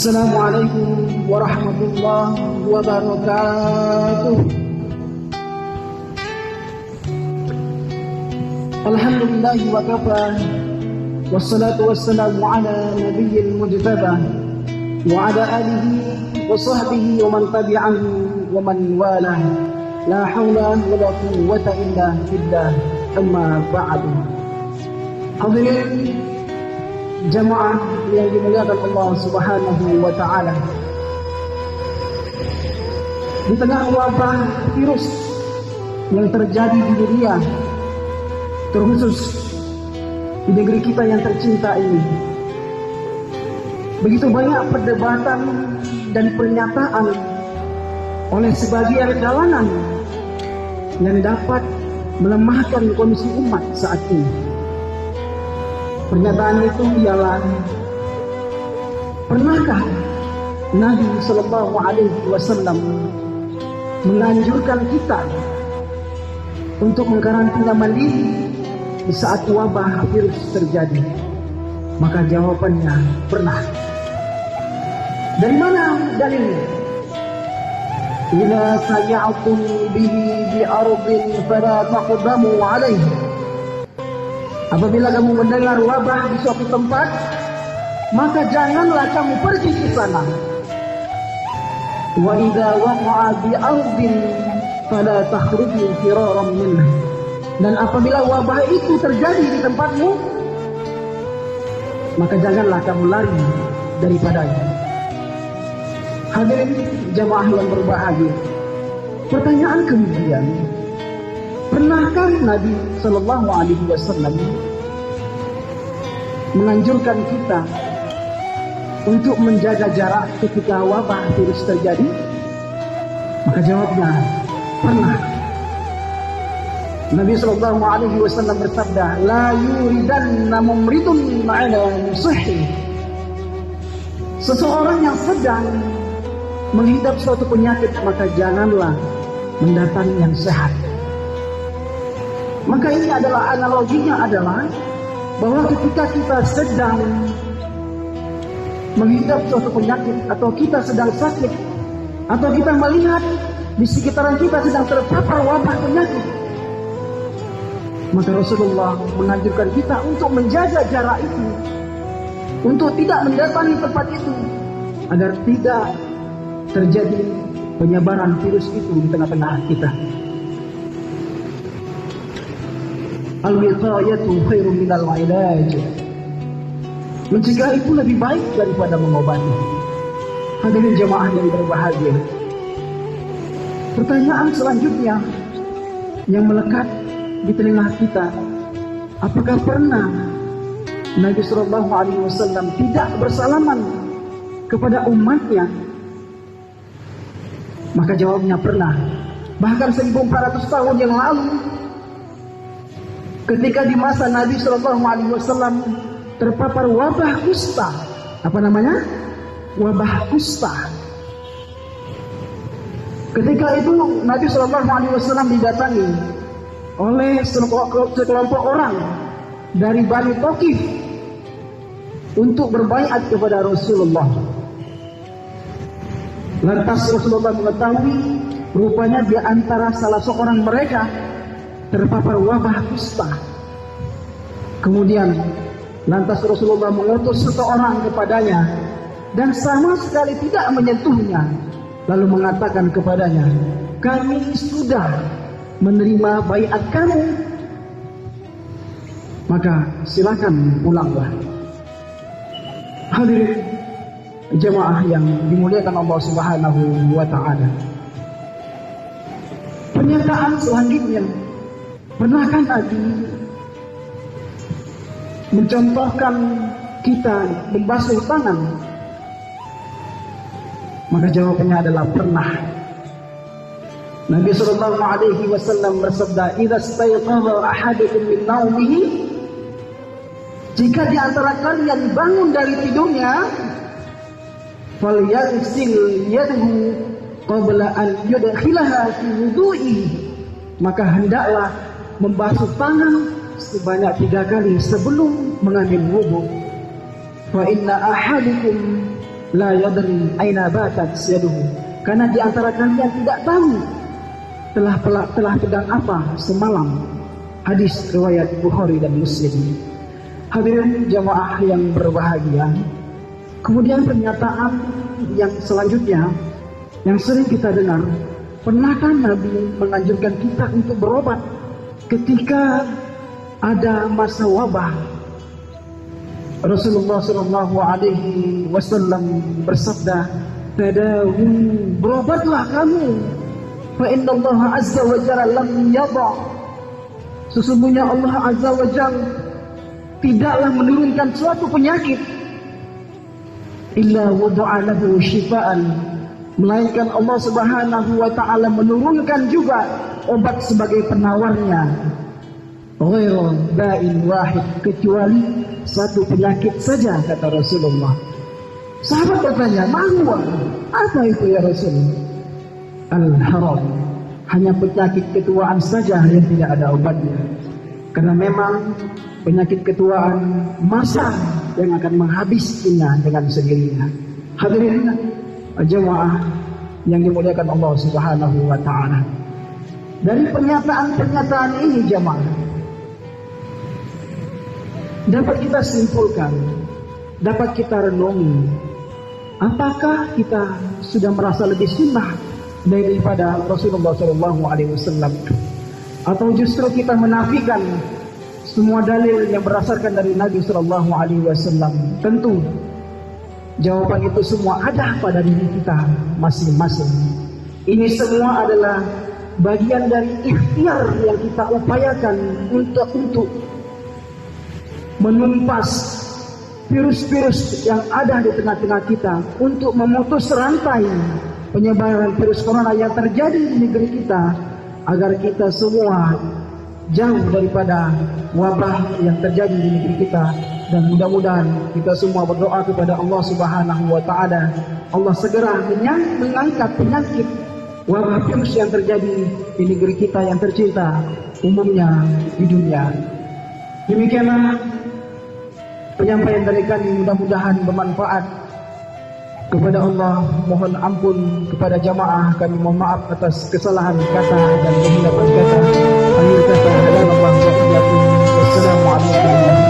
Assalamualaikum warahmatullahi wabarakatuh. Alhamdulillah wa kafa, wassalatu wassalamu ala nabiyyil mujtaba wa ala alihi wa sahbihi wa man tabi'ahu wa man walah. La hawla wa la quwwata illa billah, amma ba'du. Hadirin jamaah yang dimuliakan Allah Subhanahu wa taala. Di tengah wabah virus yang terjadi di dunia, terkhusus di negeri kita yang tercinta ini, begitu banyak perdebatan dan pernyataan oleh sebagian kalangan yang dapat melemahkan kondisi umat saat ini. Pernyataan itu ialah, pernahkah Nabi Sallallahu Alaihi Wasallam menganjurkan kita untuk mengkarantina mandiri di saat wabah virus terjadi? Maka jawabannya pernah. Dari mana dalilnya? Idza saya'tum bihi bi ardin fala taqdamu 'alaihi. Apabila kamu mendengar wabah di suatu tempat, maka janganlah kamu pergi ke sana. Wa idza waqa'a bi ardin fala takhruju firaran minhu. Dan apabila wabah itu terjadi di tempatmu, maka janganlah kamu lari daripadanya. Hadirin jamaah yang berbahagia, pertanyaan kemudian, pernahkah Nabi Sallallahu Alaihi Wasallam menganjurkan kita untuk menjaga jarak ketika wabah virus terjadi? Maka jawabnya pernah. Nabi Sallallahu Alaihi Wasallam bersabda, la yuridanna mumridun ma'ala musihhi. Seseorang yang sedang menghidap suatu penyakit, maka janganlah mendatangi yang sehat. Maka ini adalah analoginya adalah bahwa ketika kita sedang menghidap suatu penyakit, atau kita sedang sakit, atau kita melihat di sekitaran kita sedang terpapar wabah penyakit, maka Rasulullah menganjurkan kita untuk menjaga jarak itu, untuk tidak mendatangi tempat itu, agar tidak terjadi penyebaran virus itu di tengah-tengah kita. Al-wiqayatu khairun minal ilaj. Mencegah itu lebih baik daripada mengobati. Hadirin jemaah yang berbahagia, pertanyaan selanjutnya yang melekat di telinga kita, apakah pernah Nabi Sallallahu Alaihi Wasallam tidak bersalaman kepada umatnya? Maka jawabnya pernah. Bahkan 1400 tahun yang lalu, ketika di masa Nabi Sallallahu Alaihi Wasallam terpapar wabah kusta. Apa namanya? Wabah kusta. Ketika itu Nabi Sallallahu Alaihi Wasallam didatangi oleh sekelompok orang dari Bani Thaqif untuk berbaiat kepada Rasulullah. Lantas Rasulullah mengetahui rupanya di antara salah seorang mereka terpapar wabah kusta. Kemudian lantas Rasulullah mengutus seseorang kepadanya dan sama sekali tidak menyentuhnya, lalu mengatakan kepadanya, kami sudah menerima baiat kamu, maka silakan pulanglah. Hadirin jemaah yang dimuliakan Allah Subhanahu wa taala, pernyataan selanjutnya, pernahkah Nabi mencontohkan kita membasuh tangan? Maka jawabannya adalah pernah. Nabi Sallallahu Alaihi Wasallam bersabda, "Idza stayqadha ahadukum min naumihi," jika di antara kalian bangun dari tidurnya, "falyaghsil yadahu qabla an yudkhilaha fi wudu'ihi," maka hendaklah membasuh tangan sebanyak 3 kali sebelum mengambil wudu. Fa inna ahadukum la yadri aina batat yaduhu. Karena di antara kalian tidak tahu telah pegang apa semalam. Hadis riwayat Bukhari dan Muslim. Hadirin jamaah yang berbahagia, kemudian pernyataan yang selanjutnya yang sering kita dengar, pernahkah Nabi menganjurkan kita untuk berobat ketika ada masa wabah? Rasulullah sallallahu alaihi wasallam bersabda, "Tadawu, berobatlah kamu. Fa inna Allah azza wa jalla lam yadha." Sesungguhnya Allah azza wa jalla tidaklah menurunkan suatu penyakit illa wada'a lahu syifaan, melainkan Allah Subhanahu wa taala menurunkan juga obat sebagai penawarnya. Ghairu da'in wahid, kecuali satu penyakit saja, kata Rasulullah. Sahabat bertanya, "Mahwa? Apa itu ya Rasul?" Al-haram, hanya penyakit ketuaan saja yang tidak ada obatnya. Karena memang penyakit ketuaan masa yang akan menghabisinya dengan sendirinya. Hadirin jemaah yang dimuliakan Allah Subhanahu wa taala. Dari pernyataan-pernyataan ini jemaah, dapat kita simpulkan, dapat kita renungi, apakah kita sudah merasa lebih sunnah daripada Rasulullah SAW, atau justru kita menafikan semua dalil yang berdasarkan dari Nabi SAW? Tentu jawaban itu semua ada pada diri kita masing-masing. Ini semua adalah bagian dari ikhtiar yang kita upayakan untuk menumpas virus-virus yang ada di tengah-tengah kita, untuk memutus rantai penyebaran virus corona yang terjadi di negeri kita, agar kita semua jauh daripada wabah yang terjadi di negeri kita. Dan mudah-mudahan kita semua berdoa kepada Allah Subhanahu wa taala, Allah segera mengangkat penyakit wabah virus yang terjadi di negeri kita yang tercinta, umumnya di dunia. Demikianlah penyampaian dari kami, mudah-mudahan bermanfaat. Kepada Allah mohon ampun, kepada jamaah kami mohon maaf atas kesalahan kata dan kehilapan kata. Akhir kata adalah Allah. Wassalamualaikum.